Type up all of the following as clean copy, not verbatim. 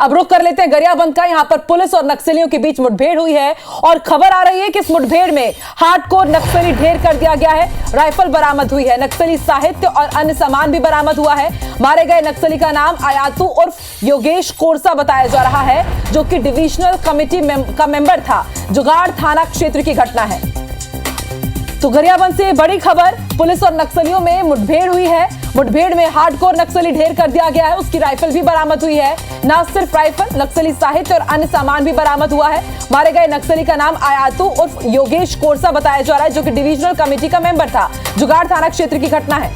अब रुख कर लेते हैं गरियाबंद का। यहां पर पुलिस और नक्सलियों के बीच मुठभेड़ हुई है और खबर आ रही है कि इस मुठभेड़ में हार्डकोर नक्सली ढेर कर दिया गया है। राइफल बरामद हुई है, नक्सली साहित्य और अन्य सामान भी बरामद हुआ है। मारे गए नक्सली का नाम आयातू उर्फ योगेश कोरसा बताया जा रहा है, जो कि डिविजनल कमेटी का मेंबर था। जुगाड़ थाना क्षेत्र की घटना है। तो गरियाबंद से बड़ी खबर, पुलिस और नक्सलियों में मुठभेड़ हुई है। मुठभेड़ में हार्डकोर नक्सली ढेर कर दिया गया है, उसकी राइफल भी बरामद हुई है। न सिर्फ राइफल, नक्सली साहित्य और अन्य सामान भी बरामद हुआ है। मारे गए नक्सली का नाम आयातू उर्फ योगेश कोरसा बताया जा रहा है, जो कि डिविजनल कमेटी का मेंबर था। जुगाड़ थाना क्षेत्र की घटना है।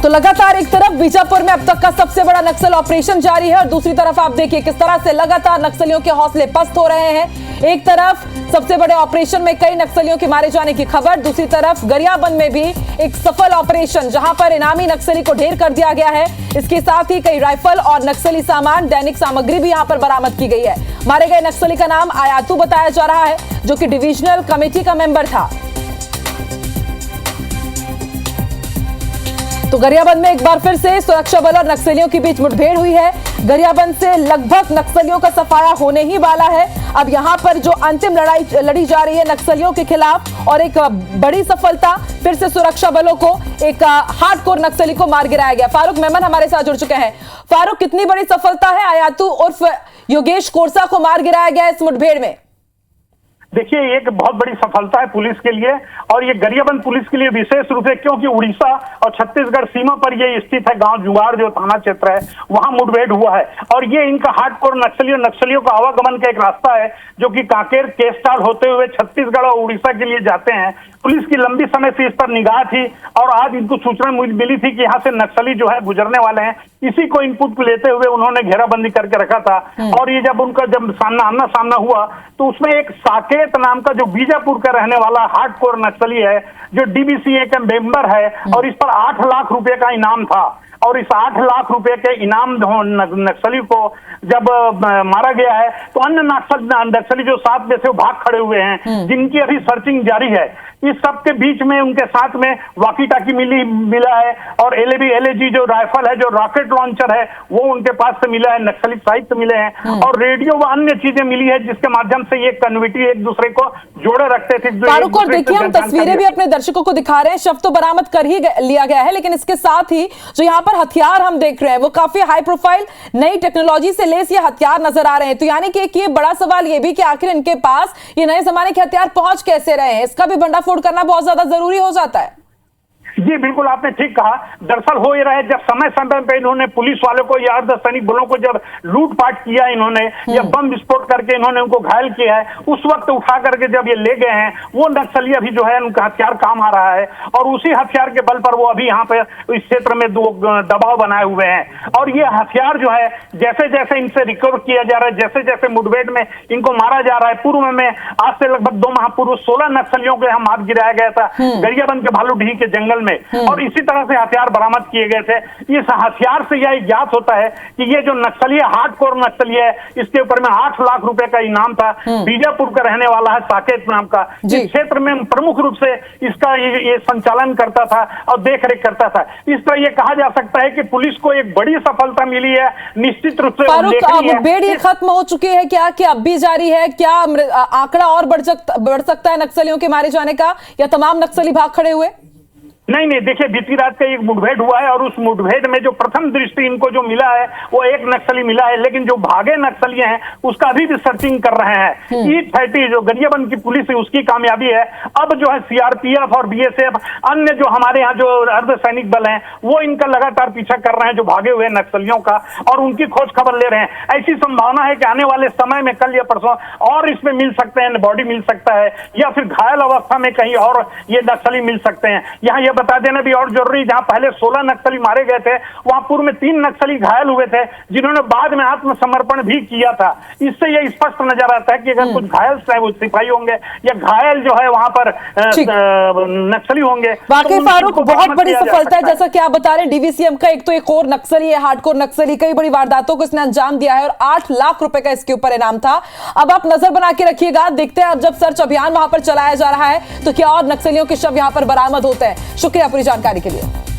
तो लगातार एक तरफ बीजापुर में अब तक का सबसे बड़ा नक्सल ऑपरेशन जारी है और दूसरी तरफ आप देखिए किस तरह से लगातार नक्सलियों के हौसले पस्त हो रहे हैं। एक तरफ सबसे बड़े ऑपरेशन में कई नक्सलियों के मारे जाने की खबर, दूसरी तरफ गरियाबंद में भी एक सफल ऑपरेशन जहां पर इनामी नक्सली को ढेर कर दिया गया है। इसके साथ ही कई राइफल और नक्सली सामान, दैनिक सामग्री भी यहां पर बरामद की गई है। मारे गए नक्सली का नाम आयातू बताया जा रहा है, जो कि डिविजनल कमेटी का मेंबर था। तो गरियाबंद में एक बार फिर से सुरक्षा बल और नक्सलियों के बीच मुठभेड़ हुई है। गरियाबंद से लगभग नक्सलियों का सफाया होने ही वाला है। अब यहां पर जो अंतिम लड़ाई लड़ी जा रही है नक्सलियों के खिलाफ, और एक बड़ी सफलता, फिर से सुरक्षा बलों को एक हार्डकोर नक्सली को मार गिराया गया। फारूक मेमन हमारे साथ जुड़ चुके हैं। फारूक, कितनी बड़ी सफलता है आयातू उर्फ योगेश कोरसा को मार गिराया गया इस मुठभेड़ में? देखिए, एक बहुत बड़ी सफलता है पुलिस के लिए, और ये गरियाबंद पुलिस के लिए विशेष रूप से, क्योंकि उड़ीसा और छत्तीसगढ़ सीमा पर ये स्थित है। गांव जुगाड़ जो थाना क्षेत्र है वहां मुठभेड़ हुआ है, और ये इनका हार्डकोर नक्सलियों का आवागमन का एक रास्ता है, जो कि कांकेर केसटाल होते हुए छत्तीसगढ़ और उड़ीसा के लिए जाते हैं। पुलिस की लंबी समय से इस पर निगाह थी, और आज इनको सूचना मिली थी कि यहाँ से नक्सली जो है गुजरने वाले हैं। इसी को इनपुट लेते हुए उन्होंने घेराबंदी करके रखा था, और ये जब उनका आमना सामना हुआ तो उसमें एक साकेत नाम का जो बीजापुर का रहने वाला हार्डकोर नक्सली है, जो डीबीसीए का मेंबर है, और इस पर 8 लाख रुपए का इनाम था। और इस 8 लाख रुपए के इनाम नक्सली को जब मारा गया है, तो अन्य नक्सली जो साथ में से भाग खड़े हुए हैं, जिनकी अभी सर्चिंग जारी है। इस सब के बीच में उनके साथ में वाकी टाकी मिला है, और एलएजी जो राइफल है, जो रॉकेट लॉन्चर है, वो उनके पास से मिला है। नक्सली साहित्य मिले हैं, और रेडियो व अन्य चीजें मिली है, जिसके माध्यम से ये कन्विटी एक दूसरे को जोड़े रखते थे। फारूक, और देखिए हम तस्वीरें भी अपने दर्शकों को दिखा रहे हैं। शव तो बरामद कर ही लिया गया है, लेकिन इसके साथ ही जो यहाँ पर हथियार हम देख रहे हैं वो काफी हाई प्रोफाइल नई टेक्नोलॉजी से लेस ये हथियार नजर आ रहे हैं। तो यानी कि एक ये बड़ा सवाल ये भी कि आखिर इनके पास ये नए जमाने के हथियार पहुंच कैसे रहे हैं, इसका भी भंडाफोड़ करना बहुत ज्यादा जरूरी हो जाता है। जी बिल्कुल, आपने ठीक कहा। दरअसल हो ही रहा है, जब समय समय पे इन्होंने पुलिस वालों को या अर्धसैनिक बलों को जब लूटपाट किया इन्होंने, या बम विस्फोट करके इन्होंने उनको घायल किया है, उस वक्त उठा करके जब ये ले गए हैं, वो नक्सली अभी जो है उनका हथियार काम आ रहा है, और उसी हथियार के बल पर वो अभी यहाँ पे इस क्षेत्र में दबाव बनाए हुए हैं। और ये हथियार जो है जैसे जैसे इनसे रिकवर किया जा रहा है, जैसे जैसे मुठभेड़ में इनको मारा जा रहा है। पूर्व में आज से लगभग 2 माह पूर्व 16 नक्सलियों को यहाँ मार गिराया गया था गरियाबंद के भालूडीह के जंगल में, और इसी तरह से हथियार बरामद किए गए थे। इस हथियार से यह ज्ञात होता है कि ये जो नक्सली है, हार्डकोर नक्सली है, इसके ऊपर में 8 लाख रुपए का इनाम था। बीजापुर का रहने वाला है, साकेत नाम का। इस क्षेत्र में प्रमुख रूप से इसका ये संचालन करता था और देखरेख करता था। इस तरह ये कहा जा सकता है कि पुलिस को एक बड़ी सफलता मिली है। निश्चित रूप से मुठभेड़ ये खत्म हो चुकी है क्या, कि अब भी जारी है क्या? आंकड़ा और बढ़ सकता है नक्सलियों के मारे जाने का, या तमाम नक्सली भाग खड़े हुए? नहीं, देखिए, बीती रात का एक मुठभेड़ हुआ है, और उस मुठभेड़ में जो प्रथम दृष्टि इनको जो मिला है वो एक नक्सली मिला है, लेकिन जो भागे नक्सली हैं उसका अभी भी सर्चिंग कर रहे हैं। E30 जो गरियाबंद की पुलिस है उसकी कामयाबी है। अब जो है सीआरपीएफ और बीएसएफ, अन्य जो हमारे यहाँ जो अर्धसैनिक बल हैं, वो इनका लगातार पीछा कर रहे हैं जो भागे हुए नक्सलियों का, और उनकी खोज खबर ले रहे हैं। ऐसी संभावना है कि आने वाले समय में कल या परसों और इसमें मिल सकते हैं, बॉडी मिल सकता है, या फिर घायल अवस्था में कहीं और ये नक्सली मिल सकते हैं। यहाँ बता देना भी और जरूरी, जहां पहले 16 नक्सली मारे गए थे, वहां पूर्व में 3 नक्सली घायल हुए थे, जिन्होंने बाद में आत्मसमर्पण भी किया था। इससे यह स्पष्ट नजर आता है कि अगर कुछ घायल चाहे वो सिपाही होंगे या घायल जो है वहां पर नक्सली होंगे। वाकई फारूक, बहुत बड़ी सफलता है, जैसा कि आप बता रहे हैं। डीवीसीएम का एक तो एक और नक्सली है, हार्डकोर नक्सली, कई बड़ी वारदातों को इसने अंजाम दिया है, और 8 लाख रुपए का इसके ऊपर इनाम था। अब आप नजर बना के रखिएगा, देखते हैं अब जब सर्च अभियान वहां पर चलाया जा रहा है तो क्या और नक्सलियों के शव यहां पर बरामद होते हैं। शुक्रिया पूरी जानकारी के लिए।